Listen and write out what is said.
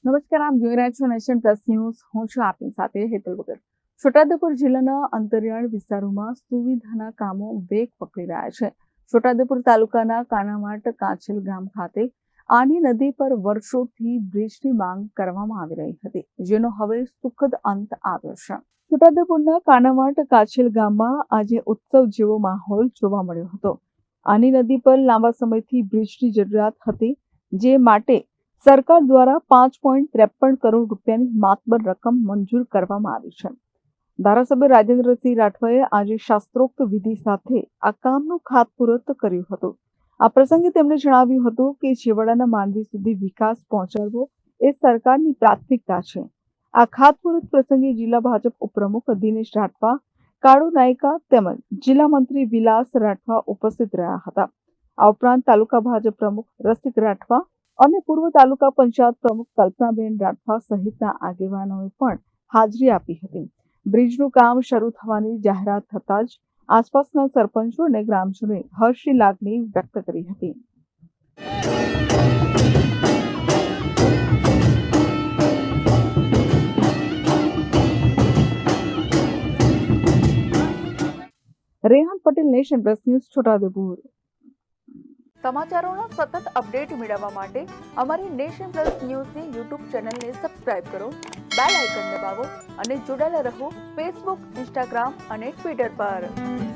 નમસ્કાર, આપ જોઈ રહ્યા છો નેશન પ્લસ ન્યૂઝ. હું છું આપની સાથે હેતલ વગર. છોટાઉદેપુર જિલ્લાના અંતરિયાળ વિસ્તારોમાં સુવિધાના કામો વેગ પકડી રહ્યા છે. છોટાઉદેપુર તાલુકાના કાનામાટ કાછેલ ગામ ખાતે આની નદી પર વર્ષોથી બ્રિજની માંગ કરવામાં આવી રહી હતી, જેનો હવે સુખદ અંત આવ્યો છે. છોટાઉદેપુરના કાનામાટ કાછેલ ગામમાં આજે ઉત્સવ જેવો માહોલ જોવા મળ્યો હતો. આની નદી પર લાંબા સમયથી બ્રિજની જરૂરિયાત હતી, જે માટે સરકાર દ્વારા 5.53 કરોડ રૂપિયાની માતબર રકમ મંજૂર કરવામાં આવી છે. ધારાસભ્ય રાજેન્દ્રસિંહ રાઠવાએ આજે શાસ્ત્રોક્ત વિધિ સાથે આ કામનું ખાતમુહૂર્ત કર્યું હતું. આ પ્રસંગે તેમણે જણાવ્યું હતું કે છેવાડાના માનવી સુધી વિકાસ પહોંચાડવો એ સરકારની પ્રાથમિકતા છે. આ ખાતમુહૂર્ત પ્રસંગે જિલ્લા ભાજપ ઉપપ્રમુખ દિનેશ રાઠવા, કાળુ નાયકા તેમજ જિલ્લા મંત્રી વિલાસ રાઠવા ઉપસ્થિત રહ્યા હતા. આ ઉપરાંત તાલુકા ભાજપ પ્રમુખ રસિક રાઠવા અને પૂર્વ તાલુકા પંચાયત પ્રમુખ કલ્પનાબેન રાઠવા સહિતના આગેવાનોએ પણ હાજરી આપી હતી. બ્રિજનું કામ શરૂ થવાની જાહેરાત થતાં જ આસપાસના સરપંચો અને ગ્રામજનોએ હર્ષની લાગણી વ્યક્ત કરી હતી. Rehan Patel, Nation Plus News, Chhota Udepur. સમાચારોના સતત અપડેટ મેળવવા માટે અમારી નેશન પ્લસ ન્યૂઝની યુટ્યુબ ચેનલને સબસ્ક્રાઇબ કરો, બેલ આઇકન દબાવો અને જોડાયેલા રહો ફેસબુક, ઇન્સ્ટાગ્રામ અને ટ્વિટર પર.